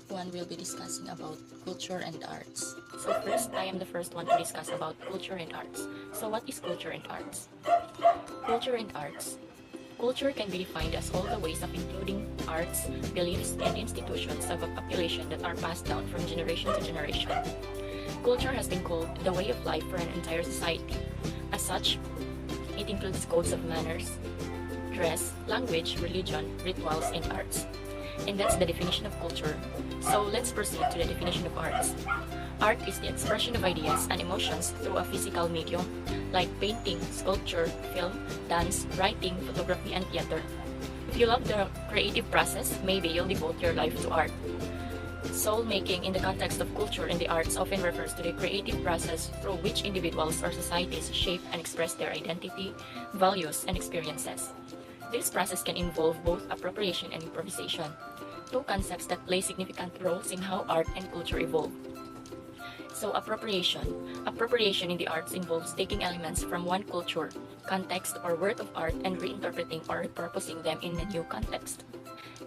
part 1 we'll be discussing about culture and arts. So first, I am the first one to discuss about culture and arts. So what is culture and arts? Culture and arts. Culture can be defined as all the ways of including arts, beliefs, and institutions of a population that are passed down from generation to generation. Culture has been called the way of life for an entire society. As such, it includes codes of manners, dress, language, religion, rituals, and arts. And that's the definition of culture. So let's proceed to the definition of arts. Art is the expression of ideas and emotions through a physical medium like painting, sculpture, film, dance, writing, photography, and theater. If you love the creative process, maybe you'll devote your life to art. Soul making in the context of culture and the arts often refers to the creative process through which individuals or societies shape and express their identity, values, and experiences. This process can involve both appropriation and improvisation, two concepts that play significant roles in how art and culture evolve. So appropriation. Appropriation in the arts involves taking elements from one culture, context, or work of art and reinterpreting or repurposing them in a new context.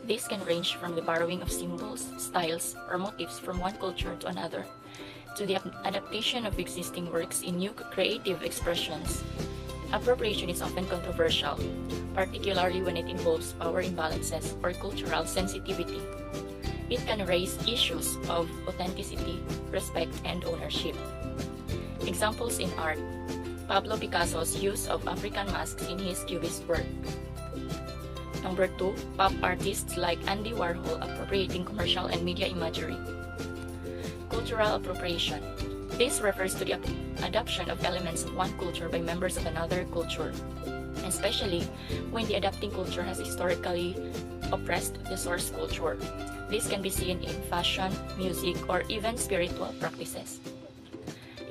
This can range from the borrowing of symbols, styles, or motifs from one culture to another, to the adaptation of existing works in new creative expressions. Appropriation is often controversial, particularly when it involves power imbalances or cultural sensitivity. It can raise issues of authenticity, respect, and ownership. Examples in art: Pablo Picasso's use of African masks in his Cubist work. Number 2, pop artists like Andy Warhol appropriating commercial and media imagery. Cultural appropriation. This refers to the adoption of elements of one culture by members of another culture, especially when the adapting culture has historically oppressed the source culture. This can be seen in fashion, music, or even spiritual practices.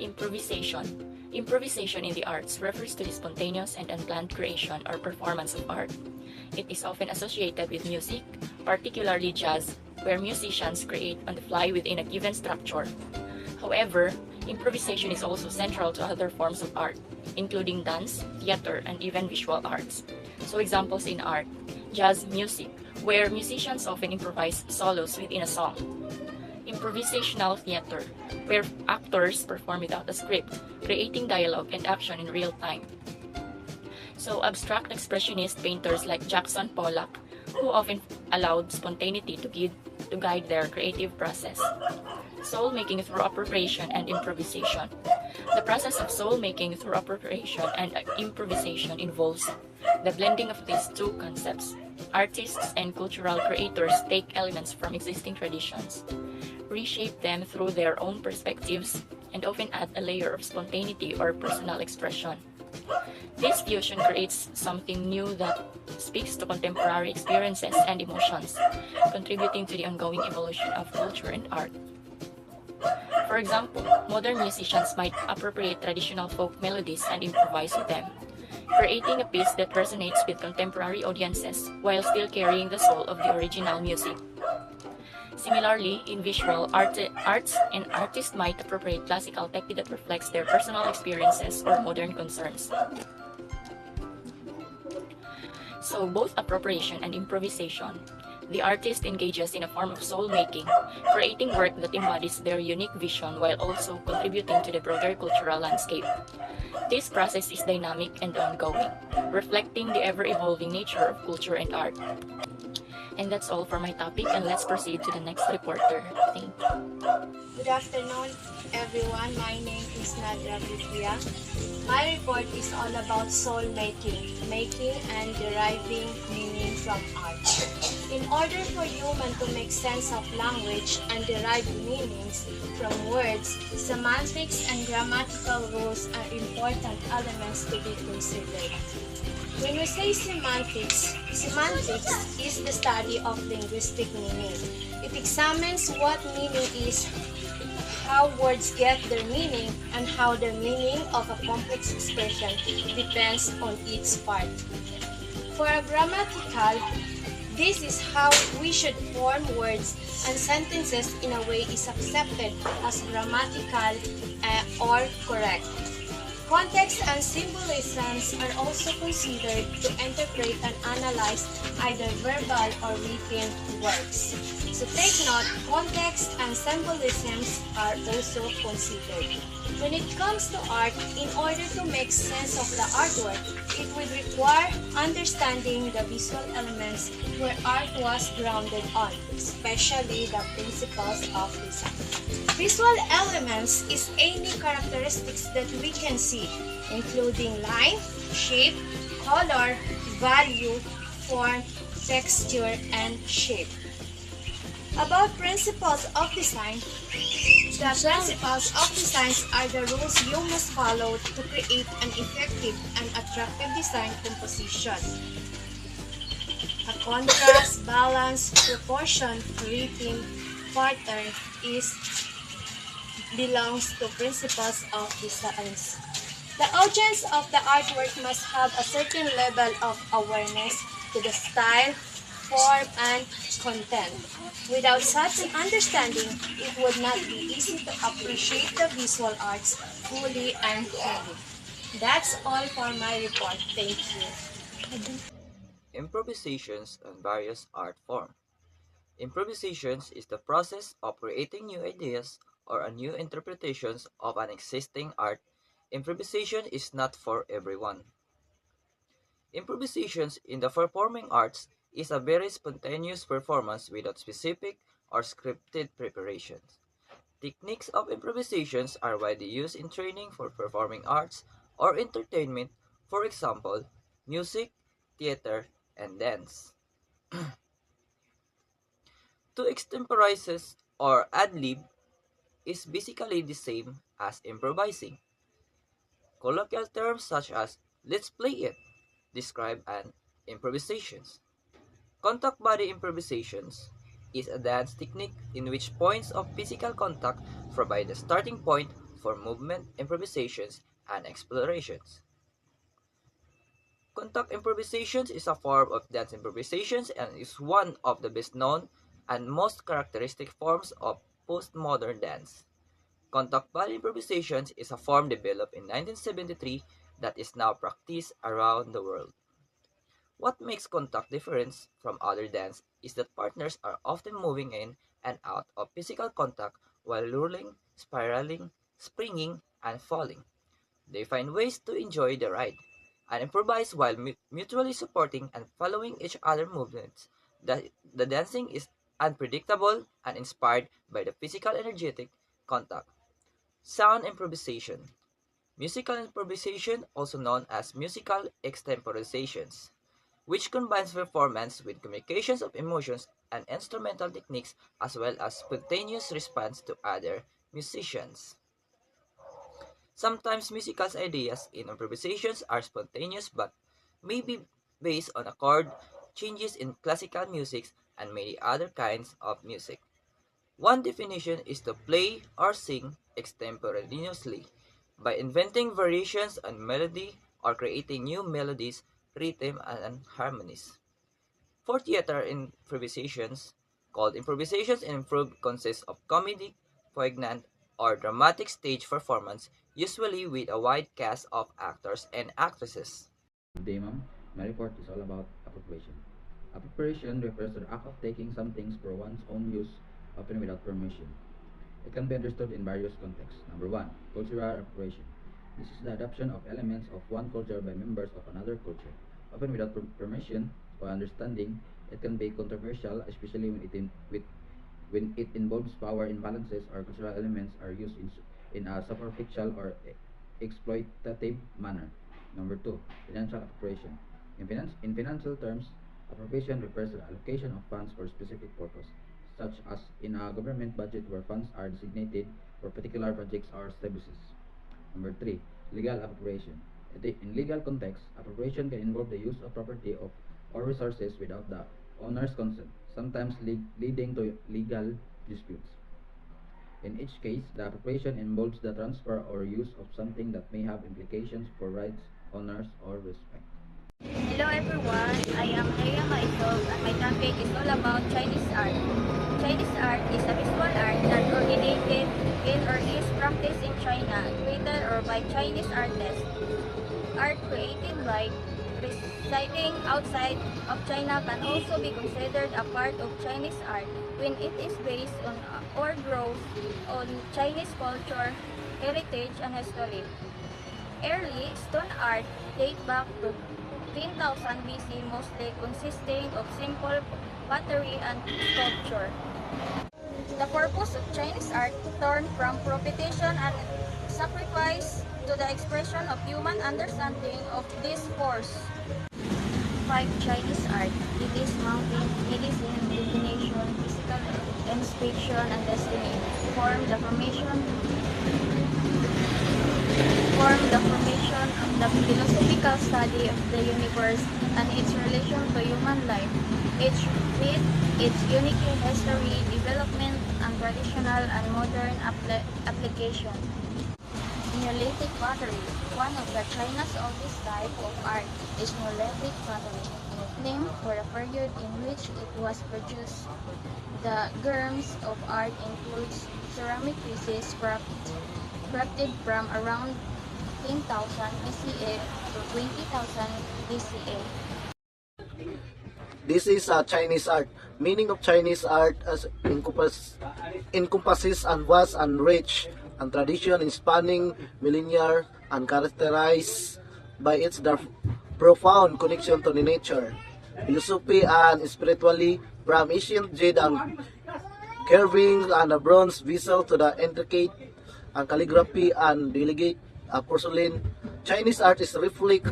Improvisation. Improvisation in the arts refers to the spontaneous and unplanned creation or performance of art. It is often associated with music, particularly jazz, where musicians create on the fly within a given structure. However, improvisation is also central to other forms of art, including dance, theater, and even visual arts. So examples in art: jazz music, where musicians often improvise solos within a song. Improvisational theater, where actors perform without a script, creating dialogue and action in real time. So abstract expressionist painters like Jackson Pollock, who often allowed spontaneity to guide their creative process. Soul making through appropriation and improvisation. The process of soul making through appropriation and improvisation involves the blending of these two concepts. Artists and cultural creators take elements from existing traditions, reshape them through their own perspectives, and often add a layer of spontaneity or personal expression. This fusion creates something new that speaks to contemporary experiences and emotions, contributing to the ongoing evolution of culture and art. For example, modern musicians might appropriate traditional folk melodies and improvise with them, creating a piece that resonates with contemporary audiences while still carrying the soul of the original music. Similarly, in visual arts, an artist might appropriate classical technique that reflects their personal experiences or modern concerns. So both appropriation and improvisation, the artist engages in a form of soul making, creating work that embodies their unique vision while also contributing to the broader cultural landscape. This process is dynamic and ongoing, reflecting the ever-evolving nature of culture and art. And that's all for my topic, and let's proceed to the next reporter. Thank you. Good afternoon, everyone. My name is Nadra Bibia. My report is all about soul making and deriving meaning from art. In order for human to make sense of language and derive meanings from words, semantics and grammatical rules are important elements to be considered. When we say semantics is the study of linguistic meaning. It examines what meaning is, how words get their meaning, and how the meaning of a complex expression depends on its part. For a grammatical, this is how we should form words and sentences in a way is accepted as grammatical or correct. Context and symbolisms are also considered to interpret and analyze either verbal or written works. So take note, context and symbolisms are also considered. When it comes to art, in order to make sense of the artwork, it would require understanding the visual elements where art was grounded on, especially the principles of design. Visual elements is any characteristics that we can see, including line, shape, color, value, form, texture, and shape. About principles of design, the principles of design are the rules you must follow to create an effective and attractive design composition. A contrast, balance, proportion, rhythm, pattern belongs to principles of designs. The audience of the artwork must have a certain level of awareness to the style, form, and content. Without such an understanding, it would not be easy to appreciate the visual arts fully and fully. That's all for my report. Thank you. Improvisations and various art forms. Improvisations is the process of creating new ideas or a new interpretations of an existing art. Improvisation is not for everyone. Improvisations in the performing arts is a very spontaneous performance without specific or scripted preparations. Techniques of improvisations are widely used in training for performing arts or entertainment, for example, music, theater, and dance. To extemporize or ad-lib is basically the same as improvising. Colloquial terms such as "let's play it" describe an improvisations. Contact body improvisations is a dance technique in which points of physical contact provide a starting point for movement improvisations and explorations. Contact improvisations is a form of dance improvisations and is one of the best known and most characteristic forms of postmodern dance. Contact body improvisations is a form developed in 1973 that is now practiced around the world. What makes contact different from other dance is that partners are often moving in and out of physical contact while rolling, spiraling, springing, and falling. They find ways to enjoy the ride and improvise while mutually supporting and following each other's movements. The dancing is unpredictable and inspired by the physical energetic contact. Sound improvisation. Musical improvisation, also known as musical extemporizations, which combines performance with communications of emotions and instrumental techniques as well as spontaneous response to other musicians. Sometimes musical ideas in improvisations are spontaneous but may be based on a chord changes in classical music and many other kinds of music. One definition is to play or sing extemporaneously by inventing variations on melody or creating new melodies, rhythm, and harmonies. For theater improvisations, called improvisations and improv, consists of comedic, poignant, or dramatic stage performance, usually with a wide cast of actors and actresses. Good day, ma'am. My report is all about appropriation. Appropriation refers to the act of taking some things for one's own use, often without permission. It can be understood in various contexts. Number one, cultural appropriation. This is the adoption of elements of one culture by members of another culture, often without permission or understanding. It can be controversial, especially when it involves power imbalances or cultural elements are used in a superficial or exploitative manner. Number two, financial appropriation. In financial terms, appropriation refers to the allocation of funds for a specific purpose, such as in a government budget where funds are designated for particular projects or services. Number three, legal appropriation. In legal context, appropriation can involve the use of property or resources without the owner's consent, sometimes leading to legal disputes. In each case, the appropriation involves the transfer or use of something that may have implications for rights, honors, or respect. Hello everyone, I am Leia Maisog and my topic is all about Chinese art. Chinese art is a visual art that originated in or is practiced in China, created or by Chinese artists. Art created by residing outside of China can also be considered a part of Chinese art when it is based on or grows on Chinese culture, heritage, and history. Early stone art date back to 10,000 BC, mostly consisting of simple pottery and sculpture. The purpose of Chinese art turned from propitiation and sacrifice to the expression of human understanding of this force. 5. Chinese art. It is mountain, medicine, divination, physical inspection, and destiny. Form the formation of the philosophical study of the universe and its relation to human life, each with its unique history, development, and traditional and modern application. Neolithic pottery. One of the China's oldest type of art is Neolithic pottery, named for the period in which it was produced. The germs of art includes ceramic pieces crafted from around 10,000 BCE to 20,000 BCE. This is Chinese art. Meaning of Chinese art as encompasses and vast and rich and tradition in spanning millennia and characterized by its profound connection to the nature, philosophy and spiritually from ancient jade and carving and a bronze vessel to the intricate and calligraphy and delicate porcelain. Chinese art is reflect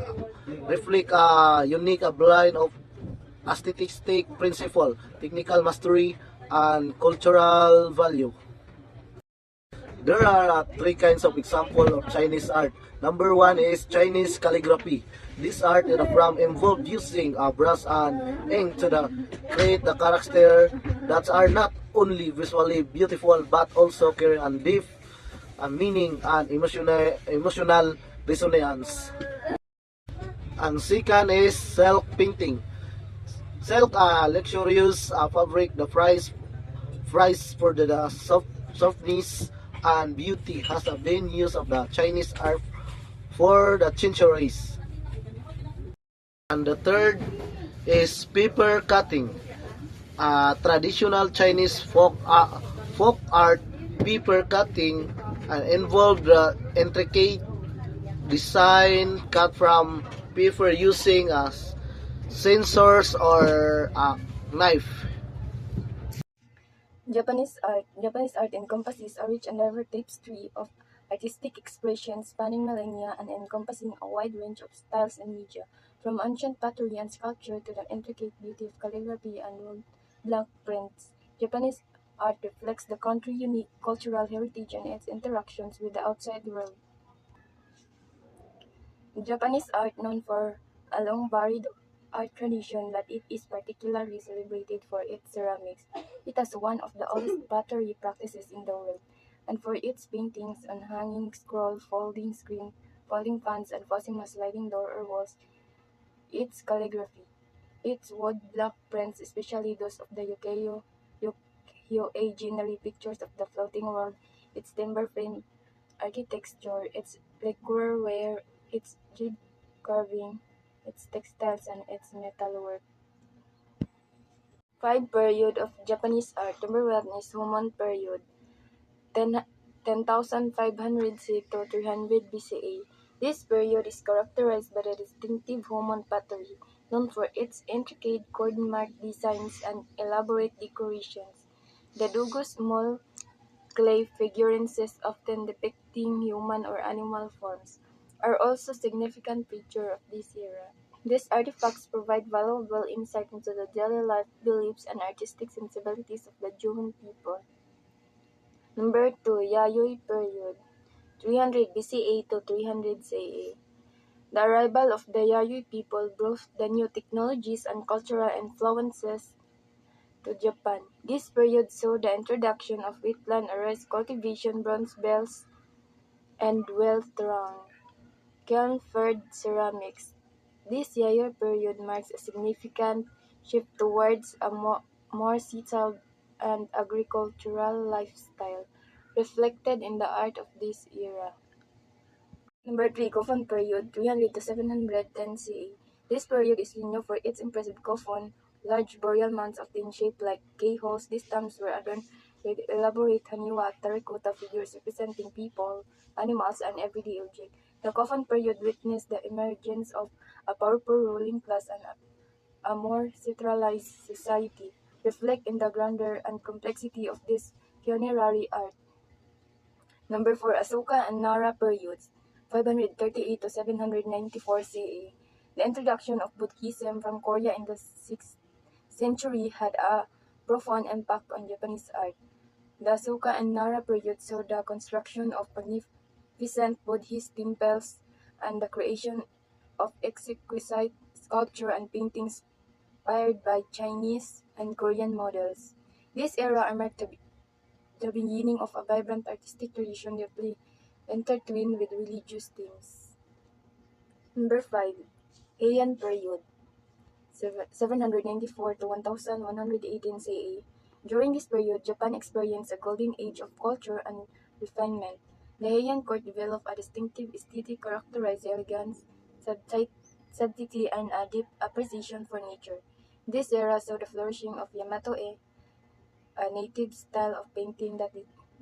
a unique blend of aesthetic principle, technical mastery, and cultural value. There are three kinds of example of Chinese art. Number one is Chinese calligraphy. This art is from involved using brush and ink to create the character that are not only visually beautiful but also carry a deep meaning and emotional resonance. And second is silk painting. Silk luxurious fabric, the price for the softness and beauty has been used of the Chinese art for the centuries. And the third is paper cutting. Traditional Chinese folk art paper cutting involved the intricate design cut from paper using sensors or a knife. Japanese art encompasses a rich and diverse tapestry of artistic expression spanning millennia and encompassing a wide range of styles and media, from ancient pottery and sculpture to the intricate beauty of calligraphy and wood block prints. Japanese art reflects the country's unique cultural heritage and its interactions with the outside world. Japanese art, known for a long varied art tradition, but it is particularly celebrated for its ceramics. It has one of the oldest pottery practices in the world, and for its paintings on hanging scroll, folding screen, folding fans, and a sliding door or walls. Its calligraphy, its wood block prints, especially those of the ukiyo-e, generally pictures of the floating world. Its timber frame architecture, its lacquerware, its jade carving, its textiles, and its metalwork. 5 period of Japanese art. Number 1 is Homon period, 10,500 C to 300 BCE. This period is characterized by the distinctive Homon pottery, known for its intricate cord-mark designs and elaborate decorations. The Dogu small clay figurines, often depicting human or animal forms, are also significant feature of this era. These artifacts provide valuable insight into the daily life, beliefs, and artistic sensibilities of the Juhon people. Number 2, Yayoi period, 300 BCE to 300 CE. The arrival of the Yayoi people brought the new technologies and cultural influences to Japan. This period saw the introduction of wheatland, rice cultivation, bronze bells, and well-strung kiln-fired ceramics. This Yayoi period marks a significant shift towards a more settled and agricultural lifestyle, reflected in the art of this era. Number 3, Kofun period, 300 to 710 CE. This period is known for its impressive Kofun, large burial mounds often shaped like K-holes. These tombs were adorned with elaborate Haniwa terracotta figures representing people, animals, and everyday objects. The Kofun period witnessed the emergence of a powerful ruling class and a more centralized society, reflect in the grandeur and complexity of this funerary art. Number 4, Asuka and Nara periods, 538 to 794 CE. The introduction of Buddhism from Korea in the 6th century had a profound impact on Japanese art. The Asuka and Nara period saw the construction of magnificent Buddhist temples and the creation of exquisite sculpture and paintings inspired by Chinese and Korean models. This era marked the beginning of a vibrant artistic tradition deeply intertwined with religious themes. Number 5, Heian period, 794 to 1118 CE. During this period, Japan experienced a golden age of culture and refinement. The Heian court developed a distinctive aesthetic characterized by elegance, subtlety, and a deep appreciation for nature. This era saw the flourishing of Yamato-e, a native style of painting that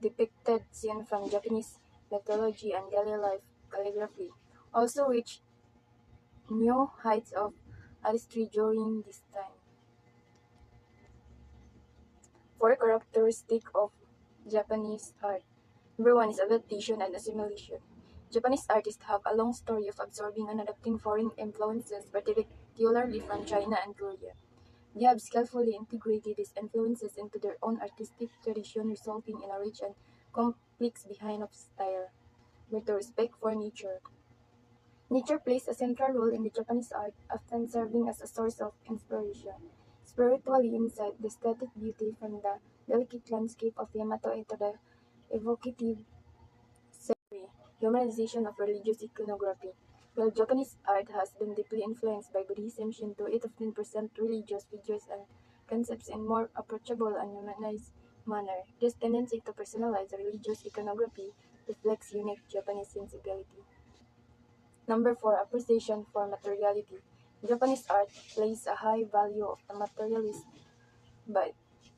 depicted scenes from Japanese mythology and daily life calligraphy, also reached new heights of artistry during this time. 4 characteristics of Japanese art. Number 1 is adaptation and assimilation. Japanese artists have a long story of absorbing and adapting foreign influences, particularly from China and Korea. They have skillfully integrated these influences into their own artistic tradition, resulting in a rich and complex behind of style. With the respect for nature. Nature plays a central role in the Japanese art, often serving as a source of inspiration. Spiritually insight, the aesthetic beauty from the delicate landscape of Yamato-e to the evocative scenery, humanization of religious iconography. While Japanese art has been deeply influenced by Buddhism, Shinto, it often presents religious figures and concepts in more approachable and humanized manner. This tendency to personalize religious iconography reflects unique Japanese sensibility. Number 4, appreciation for materiality. Japanese art places a high value of the materialist, but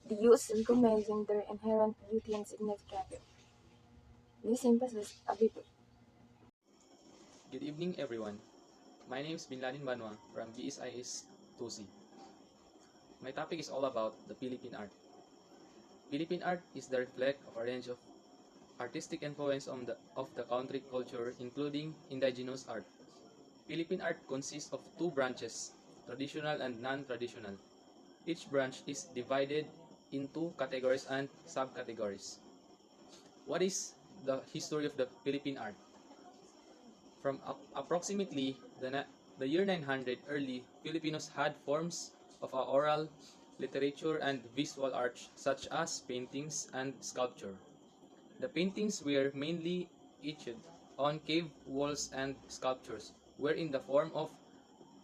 the use recognizing their inherent beauty and significance. This emphasizes a bit. Good evening, everyone. My name is Binladin Banwa from BSIS 2C. My topic is all about the Philippine art. Philippine art is the reflect of a range of artistic influence of the country culture, including indigenous art. Philippine art consists of 2 branches, traditional and non-traditional. Each branch is divided into categories and subcategories. What is the history of the Philippine art? From approximately the year 900 early, Filipinos had forms of oral literature and visual arts such as paintings and sculpture. The paintings were mainly etched on cave walls and sculptures were in the form of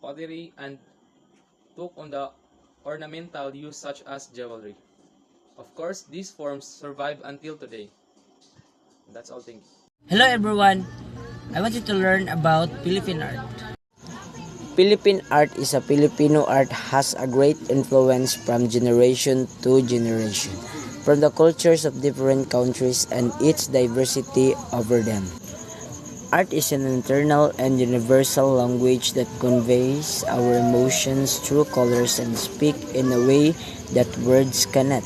pottery and took on the ornamental use such as jewelry. Of course, these forms survive until today. That's all, thank you. Hello everyone! I want you to learn about Philippine art. Philippine art is a Filipino art has a great influence from generation to generation, from the cultures of different countries and its diversity over them. Art is an internal and universal language that conveys our emotions through colors and speak in a way that words cannot.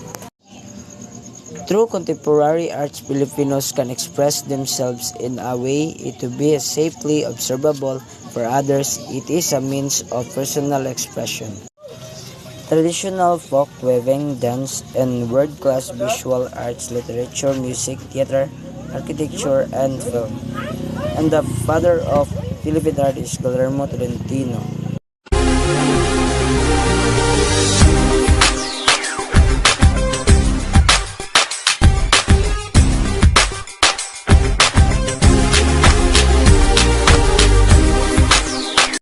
Through contemporary arts, Filipinos can express themselves in a way to be safely observable. For others, it is a means of personal expression. Traditional folk weaving, dance, and world-class visual arts, literature, music, theater, architecture, and film. And the father of Philippine art is Guillermo Tolentino.